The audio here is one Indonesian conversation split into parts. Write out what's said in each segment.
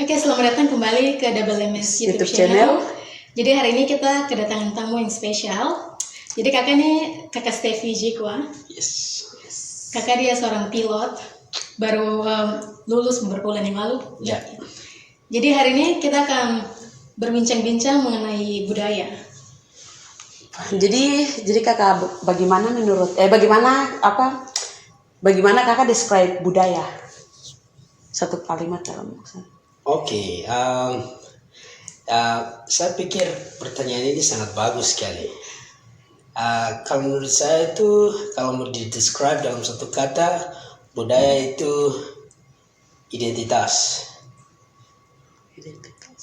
Oke, selamat datang kembali ke Double MS YouTube channel. Jadi hari ini kita kedatangan tamu yang spesial. Jadi kakak ini kakak Steffi Jikwa. Yes. Kakak dia seorang pilot, baru lulus beberapa bulan yang lalu. Ya. Jadi hari ini kita akan berbincang-bincang mengenai budaya. Jadi kakak bagaimana kakak describe budaya? Satu kalimat dalam maksud. Oke, saya pikir pertanyaan ini sangat bagus sekali. Kalau menurut saya itu, kalau mau di-describe dalam satu kata, budaya itu identitas.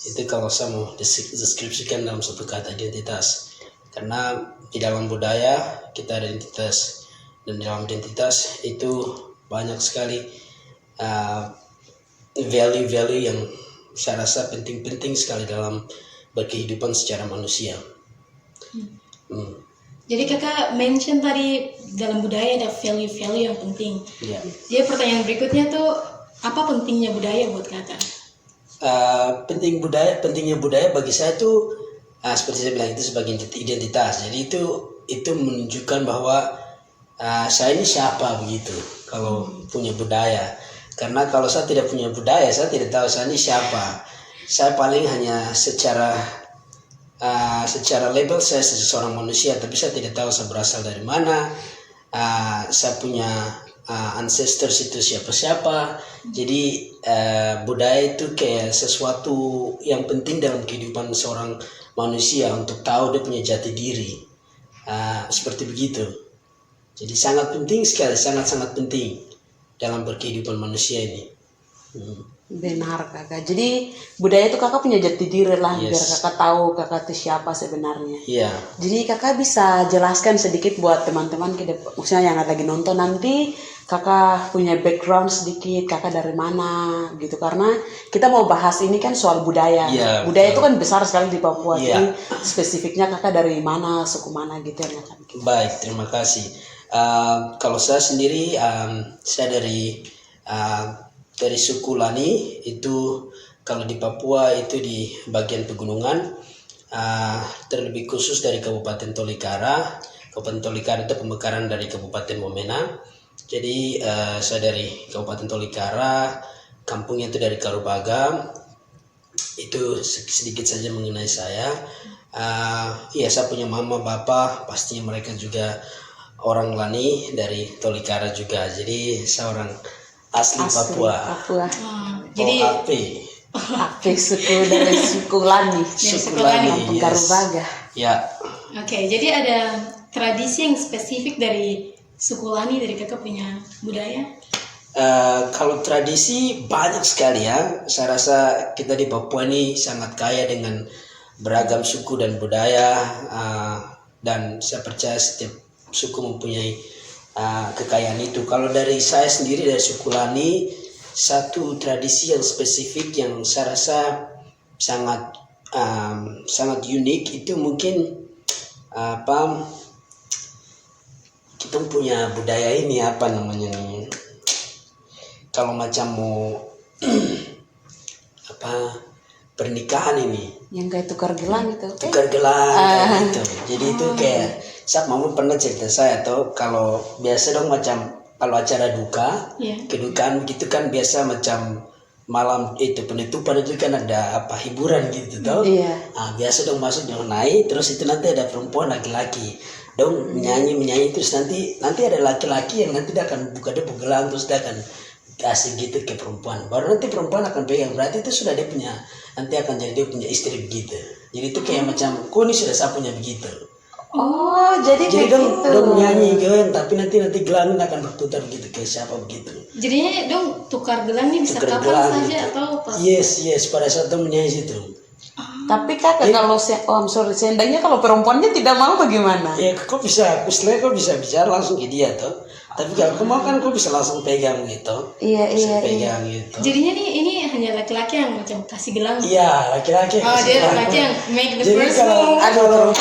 Itu kalau saya mau deskripsikan dalam satu kata, identitas. Karena di dalam budaya kita ada identitas, dan dalam identitas itu banyak sekali value-value yang saya rasa penting-penting sekali dalam berkehidupan secara manusia. Jadi kakak mention tadi dalam budaya ada value-value yang penting. Ya. Jadi pertanyaan berikutnya tuh, apa pentingnya budaya buat kakak? Pentingnya budaya bagi saya tuh seperti saya bilang, itu sebagai identitas. Jadi itu menunjukkan bahwa saya ini siapa begitu kalau punya budaya. Karena kalau saya tidak punya budaya, saya tidak tahu saya ini siapa. Saya paling hanya secara label saya seorang manusia, tapi saya tidak tahu saya berasal dari mana. Saya punya ancestors itu siapa-siapa. Jadi budaya itu kayak sesuatu yang penting dalam kehidupan seorang manusia untuk tahu dia punya jati diri. Seperti begitu. Jadi sangat penting sekali, sangat-sangat penting dalam berkehidupan manusia ini. Benar kakak. Jadi budaya itu kakak punya jati diri lah. Yes. Biar kakak tahu kakak itu siapa sebenarnya. Iya. Jadi kakak bisa jelaskan sedikit buat teman-teman maksudnya yang lagi nonton nanti, kakak punya background sedikit, kakak dari mana gitu, karena kita mau bahas ini kan soal budaya. Yeah, budaya itu kan besar sekali di Papua. Yeah. Jadi spesifiknya kakak dari mana, suku mana gitu yang akan kita. Baik, terima kasih. Kalau saya sendiri, saya dari suku Lani. Itu kalau di Papua itu di bagian pegunungan, terlebih khusus dari Kabupaten Tolikara. Kabupaten Tolikara itu pemekaran dari Kabupaten Wamena. Jadi saya dari Kabupaten Tolikara, kampungnya itu dari Karubaga. Itu sedikit saja mengenai saya. Ya, saya punya mama, bapak, pastinya mereka juga orang Lani dari Tolikara juga. Jadi saya orang asli Papua. Jadi AP suku dari suku Lani. Suku Lani, Kampung yes. Karubaga. Ya. Oke, jadi ada tradisi yang spesifik dari suku Lani, dari kakak punya budaya? Kalau tradisi banyak sekali ya. Saya rasa kita di Papua ini sangat kaya dengan beragam suku dan budaya, dan saya percaya setiap suku mempunyai kekayaan itu. Kalau dari saya sendiri, dari suku Lani, satu tradisi yang spesifik yang saya rasa sangat unik itu mungkin kita punya budaya ini, apa namanya nih, kalau macam mau pernikahan ini Yang kayak tukar gelang gitu. tukar gelang gitu. Jadi itu kayak mama pernah cerita saya tuh, kalau biasa dong macam kalau acara duka, kedukaan gitu kan biasa macam malam itu penutupan itu kan ada hiburan gitu tau. Biasa dong masuk dong naik, terus itu nanti ada perempuan laki-laki dong menyanyi terus nanti ada laki-laki yang nanti dia akan buka gelang, terus dia akan kasih gitu ke perempuan, baru nanti perempuan akan pegang, berarti itu sudah dia punya, nanti akan jadi dia punya istri begitu. Jadi itu kayak macam ini sudah saya punya begitu. Jadi dong nyanyi kan, tapi nanti gelangnya akan berputar gitu kayak siapa begitu. Jadinya dong tukar gelang nih bisa Tukar kapan gelang saja gitu. atau pas? Yes, pada saat itu menyanyi situ. Tapi kakak kalau seandainya kalau perempuannya tidak mau bagaimana? Ya kok bisa bicara langsung ke dia tuh. Tapi kalau aku mau kan kok bisa langsung pegang gitu. Iya. Pegang gitu. Jadinya nih ini hanya laki-laki yang macam kasih gelang. Iya, laki-laki. Oh, dia laki-laki yang make the Jadi first kalau move.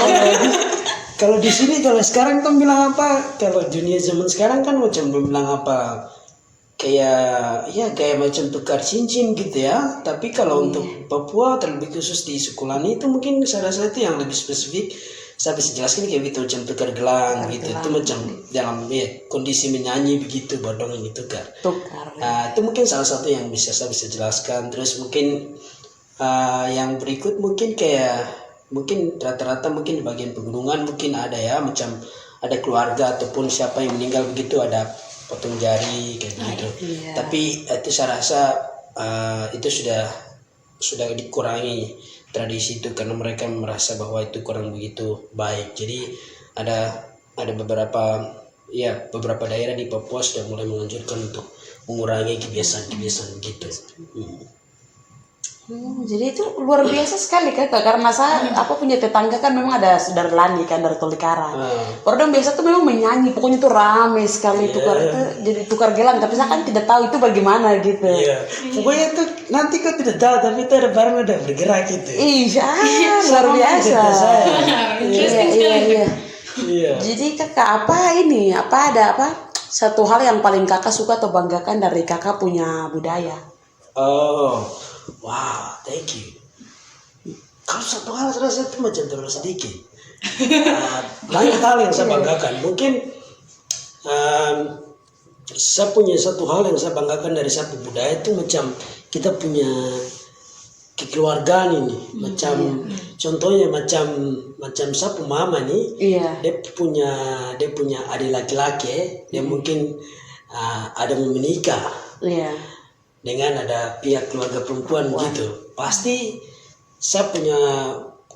kalau di sini, kalau sekarang tuh bilang apa? Kalau dunia zaman sekarang kan macam bilang apa? kayak macam tukar cincin gitu ya. Tapi kalau untuk Papua terlebih khusus di Sukulani itu mungkin saya rasa itu yang lebih spesifik. Saya bisa jelaskan kayak gitu macam tukar gelang gitu. Itu macam dalam kondisi menyanyi begitu bodong ini tukar. Itu mungkin salah satu yang saya bisa jelaskan. Terus mungkin yang berikut mungkin mungkin rata-rata mungkin di bagian pegunungan mungkin ada ya macam ada keluarga ataupun siapa yang meninggal begitu ada potong jari kayak gitu. Tapi itu saya rasa itu sudah dikurangi tradisi itu karena mereka merasa bahwa itu kurang begitu baik. Jadi ada beberapa daerah di Papua sudah mulai menganjurkan untuk mengurangi kebiasaan-kebiasaan begitu. Jadi itu luar biasa sekali Kakak, karena saya punya tetangga kan memang ada saudara Lani kan dari Tolikara. Orang biasa tuh memang menyanyi, pokoknya tuh rame sekali tukar itu jadi tukar gelang, tapi saya kan tidak tahu itu bagaimana gitu. Pokoknya itu nanti kau tidak tahu tapi itu ada barang udah bergerak gitu. Iya, luar biasa. Iya. Jadi Kakak ada satu hal yang paling Kakak suka atau banggakan dari Kakak punya budaya? Wow, thank you. Kalau satu hal saya rasa itu macam terlalu sedikit. Banyak hal yang saya banggakan. Mungkin saya punya satu hal yang saya banggakan dari satu budaya itu macam kita punya kekeluargaan ini. Contohnya macam sapu mama nih. Dia punya adik laki-laki. Dia mungkin ada mau menikah. Dengan ada pihak keluarga perempuan gitu, pasti saya punya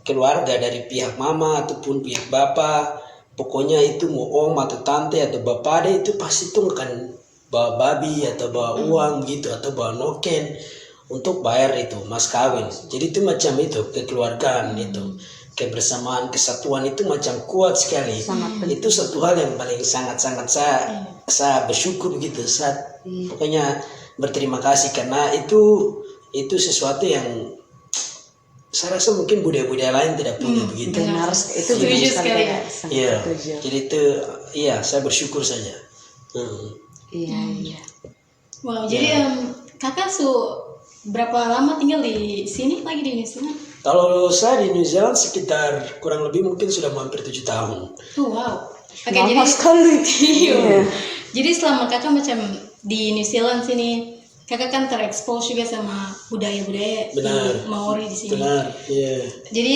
keluarga dari pihak mama ataupun pihak bapak, pokoknya itu mau om atau tante atau bapak ada itu pasti tuh akan bawa babi atau bawa uang gitu atau bawa noken untuk bayar itu mas kawin. Jadi itu macam itu kekeluargaan itu, kebersamaan, kesatuan itu macam kuat sekali. Itu satu hal yang paling sangat-sangat saya bersyukur gitu. Saya pokoknya berterima kasih karena itu sesuatu yang saya rasa mungkin budaya-budaya lain tidak punya begitu. Benar, itu setuju sekali. Iya. Jadi itu saya bersyukur saja. Iya. Wow, jadi Kakak berapa lama tinggal di sini lagi di New Zealand? Kalau saya di New Zealand sekitar kurang lebih mungkin sudah hampir 7 tahun. Wow. Oke, lama sekali. Jadi selama Kakak macam di New Zealand sini, Kakak kan terekspos juga sama budaya-budaya di Maori di sini. Benar, iya. Jadi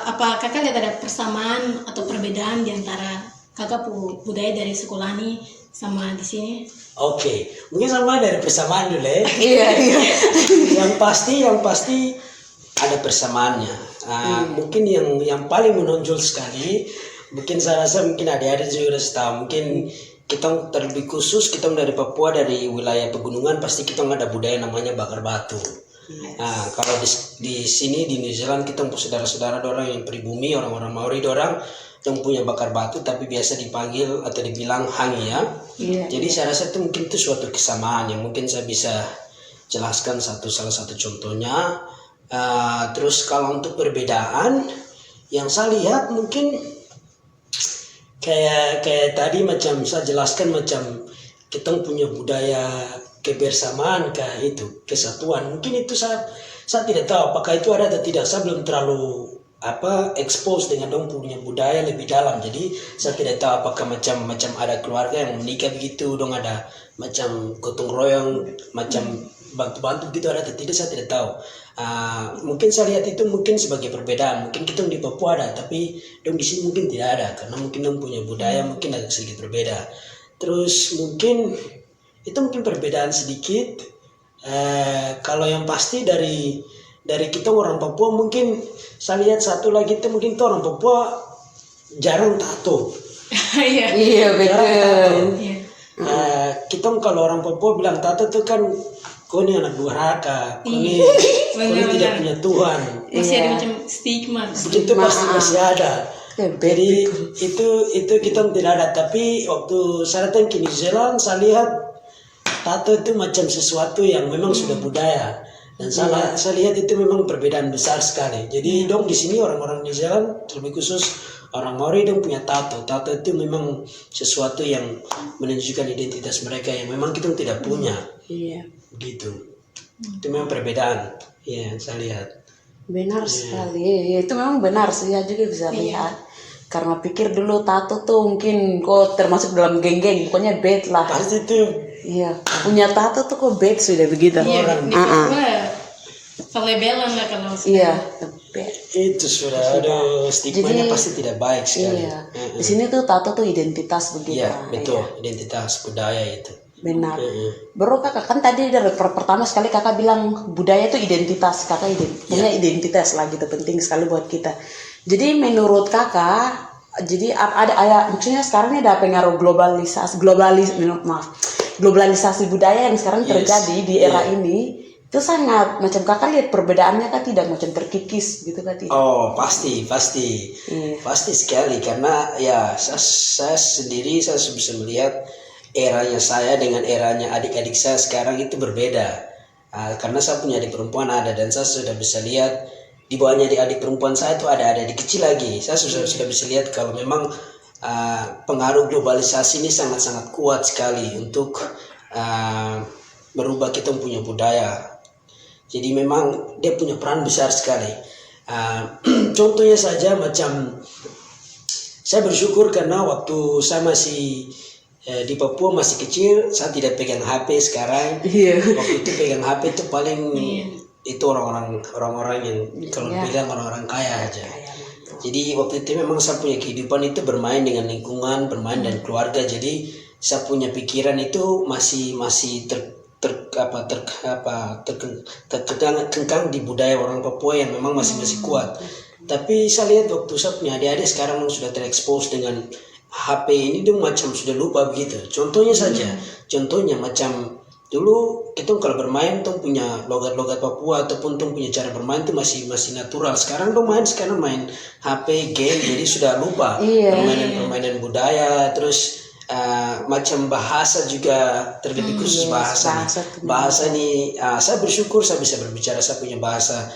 apa Kakak lihat ada persamaan atau perbedaan di antara Kakak budaya dari Sukulani sama di sini? Oke, mungkin sama dari persamaan dulu ya. Iya. yang pasti ada persamaannya. Mungkin yang paling menonjol sekali, mungkin saya rasa mungkin adik-adik juga sudah tahu. Mungkin kita terlebih khusus kita dari Papua, dari wilayah pegunungan, pasti kita ada budaya namanya bakar batu. Nah, kalau di sini di New Zealand kita saudara-saudara orang yang pribumi, orang-orang Maori orang yang punya bakar batu tapi biasa dipanggil atau dibilang hangi ya. Jadi saya rasa itu mungkin itu suatu kesamaan yang mungkin saya bisa jelaskan salah satu contohnya. Terus kalau untuk perbedaan yang saya lihat mungkin kayak tadi macam saya jelaskan macam kita punya budaya kebersamaan itu kesatuan. Mungkin itu saya tidak tahu apakah itu ada atau tidak. Saya belum terlalu expose dengan dong punya budaya lebih dalam. Jadi saya tidak tahu apakah macam ada keluarga yang menikah begitu dong ada macam gotong royong macam bantu-bantu gitu ada atau tidak, saya tidak tahu. Mungkin saya lihat itu mungkin sebagai perbedaan. Mungkin kita di Papua ada, tapi dong di sini mungkin tidak ada karena mungkin dong punya budaya mungkin agak sedikit berbeda. Terus mungkin itu mungkin perbedaan sedikit. Kalau yang pasti dari kita orang Papua mungkin saya lihat satu lagi itu mungkin itu orang Papua jarang tato. Iya betul. Kita kalau orang Papua bilang tato itu kan kau ini anak durhaka, kau ini tidak punya Tuhan. Masih ada macam stigma. Itu pasti masih ada. Jadi itu kita tidak ada. Tapi waktu saya datang ke New Zealand, saya lihat tato itu macam sesuatu yang memang sudah budaya. Dan saya lihat itu memang perbedaan besar sekali. Jadi dong di sini orang-orang New Zealand, terlebih khusus orang Maori, dong punya tato. Tato itu memang sesuatu yang menunjukkan identitas mereka yang memang kita tidak punya. Iya. Gitu. Itu memang perbedaan. Iya, saya lihat. Benar sekali. Ya, itu memang benar. Saya juga bisa lihat. Karena pikir dulu tato tuh mungkin kok termasuk dalam geng-geng, pokoknya bad lah. Pasti itu. Iya, punya tato tuh kok bad sudah begitu. Iya, di Papua pelebelan lah kalau Iya, bad. Itu sudah, aduh, stigmanya pasti tidak baik sekali. Iya. Di sini tuh tato tuh identitas begitu. Iya, betul, identitas budaya itu. Benar. Bro kakak kan tadi dari pertama sekali kakak bilang budaya itu identitas, kakak punya identitas lah gitu, penting sekali buat kita. Jadi menurut kakak, jadi ada maksudnya sekarang ini ada pengaruh globalisasi budaya yang sekarang terjadi di era ini. Itu sangat macam kakak lihat perbedaannya kan tidak macam terkikis gitu kan tidak? Oh pasti pasti sekali, karena ya saya sendiri saya bisa melihat eranya saya dengan eranya adik-adik saya sekarang itu berbeda. Karena saya punya adik perempuan ada, dan saya sudah bisa lihat di bawahnya adik perempuan saya itu ada adik kecil lagi. Saya sudah bisa lihat kalau memang pengaruh globalisasi ini sangat-sangat kuat sekali untuk merubah kita punya budaya. Jadi memang dia punya peran besar sekali. Contohnya saja macam saya bersyukur karena waktu saya masih di Papua masih kecil, saya tidak pegang HP sekarang. Waktu itu pegang HP itu paling itu orang-orang yang kalau bilang orang-orang kaya aja. Jadi waktu itu memang saya punya kehidupan itu bermain dengan lingkungan, bermain dan keluarga. Jadi saya punya pikiran itu masih terkengkang di budaya orang Papua yang memang masih kuat. Tapi saya lihat waktu saya punya adik-adik sekarang sudah terekspos dengan HP ini, dia macam sudah lupa begitu. Contohnya macam dulu kita kalau bermain tuh punya logat-logat Papua ataupun tuh punya cara bermain tuh masih natural. Sekarang main HP game, jadi sudah lupa permainan budaya. Terus macam bahasa juga, terlebih khusus bahasa ini saya bersyukur saya bisa berbicara, saya punya bahasa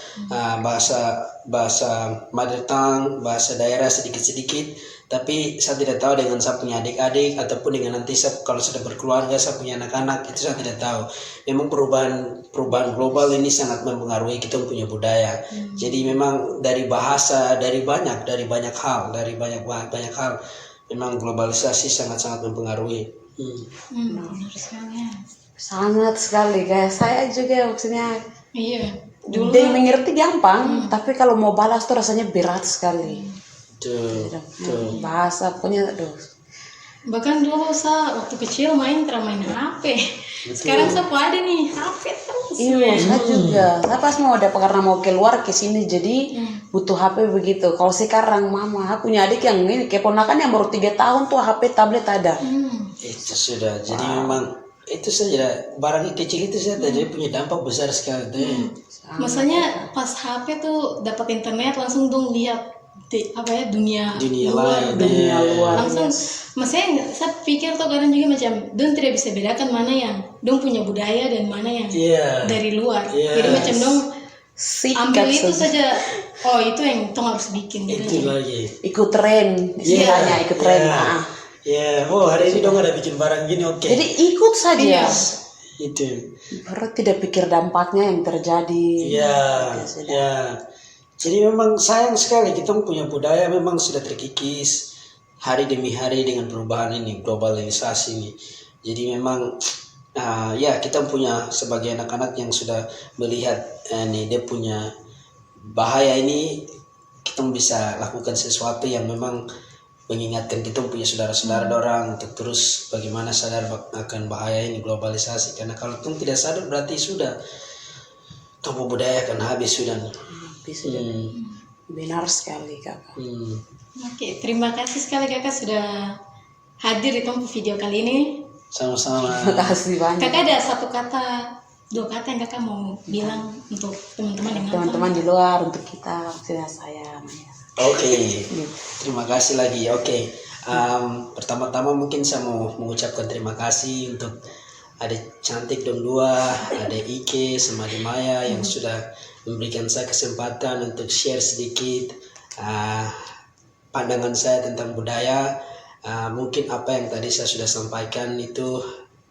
mother tongue, bahasa daerah sedikit-sedikit. Tapi saya tidak tahu dengan saya punya adik-adik ataupun dengan nanti saya kalau sudah berkeluarga saya punya anak-anak, itu saya tidak tahu. Memang perubahan global ini sangat mempengaruhi kita punya budaya. Jadi memang dari bahasa, dari banyak hal memang globalisasi sangat-sangat mempengaruhi. Benar sekali. Sangat sekali, kayak saya juga maksudnya. Iya. Dia mengerti gampang, tapi kalau mau balas tuh rasanya berat sekali. Bahasa punya Bahkan dulu saya waktu kecil main HP. Sekarang saya ada nih HP terus. Iya, saya juga. Saya pas karena mau keluar ke sini jadi butuh HP begitu. Kalau sekarang mama punya adik yang ini keponakan yang baru 3 tahun tuh HP tablet ada. Itu sudah. Jadi memang itu saja barang kecil itu saja jadi punya dampak besar sekali tuh. Maksudnya pas HP tuh dapat internet langsung dong lihat dunia luar. Langsung maksudnya saya pikir tuh kadang juga macam dong tidak bisa bedakan mana yang dong punya budaya dan mana yang dari luar. Jadi macam dong ambil itu saja, itu yang tong harus bikin gitu. Itu lagi ikut tren istilahnya, ikut tren. Hari ini dong ada bikin barang gini, oke. Jadi ikut saja. Itu baru tidak pikir dampaknya yang terjadi. Jadi memang sayang sekali kita punya budaya memang sudah terkikis hari demi hari dengan perubahan ini, globalisasi ini. Jadi memang kita punya sebagai anak-anak yang sudah melihat dia punya bahaya ini, kita bisa lakukan sesuatu yang memang mengingatkan kita punya saudara-saudara orang untuk terus bagaimana sadar akan bahaya ini globalisasi. Karena kalau kita tidak sadar berarti sudah tumbuh budaya akan habis sudah. Benar sekali kakak. Oke, terima kasih sekali kakak sudah hadir di video kali ini. Sama-sama. Terima kasih banyak. Kakak ada 2 kata yang kakak mau bilang untuk teman-teman yang teman-teman di luar, untuk kita, maksudnya saya. Oke. Terima kasih lagi. Pertama-tama mungkin saya mau mengucapkan terima kasih untuk ada cantik dong dua, ada Ike sama Ade Maya yang sudah memberikan saya kesempatan untuk share sedikit pandangan saya tentang budaya. Mungkin apa yang tadi saya sudah sampaikan itu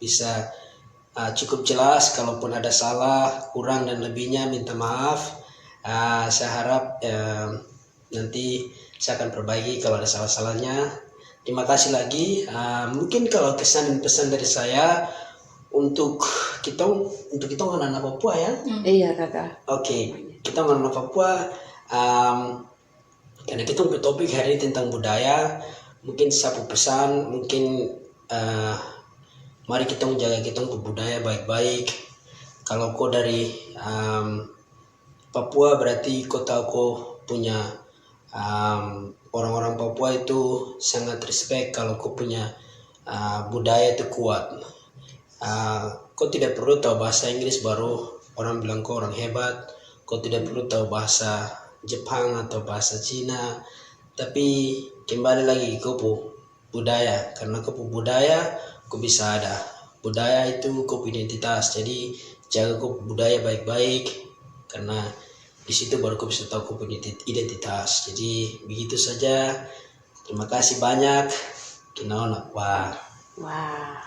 bisa cukup jelas. Kalaupun ada salah, kurang dan lebihnya minta maaf. Saya harap nanti saya akan perbaiki kalau ada salah-salahnya. Terima kasih lagi. Mungkin kalau kesan dan pesan dari saya untuk kita anak Papua ya. Iya kakak. Oke, kita anak Papua. Karena kita topik hari ini tentang budaya. Mungkin satu pesan, mungkin mari kita menjaga kita budaya baik-baik. Kalau kau dari Papua berarti kau tahu kau punya orang-orang Papua itu sangat respect kalau kau punya budaya itu kuat. Kau tidak perlu tahu bahasa Inggris baru orang bilang kau orang hebat. Kau tidak perlu tahu bahasa Jepang atau bahasa Cina. Tapi kembali lagi kau budaya, karena kau budaya kau bisa ada. Budaya itu kau identitas. Jadi jaga kau budaya baik-baik, karena di situ baru kau bisa tahu kau identitas. Jadi begitu saja. Terima kasih banyak. Kinaona. Wah. Wah.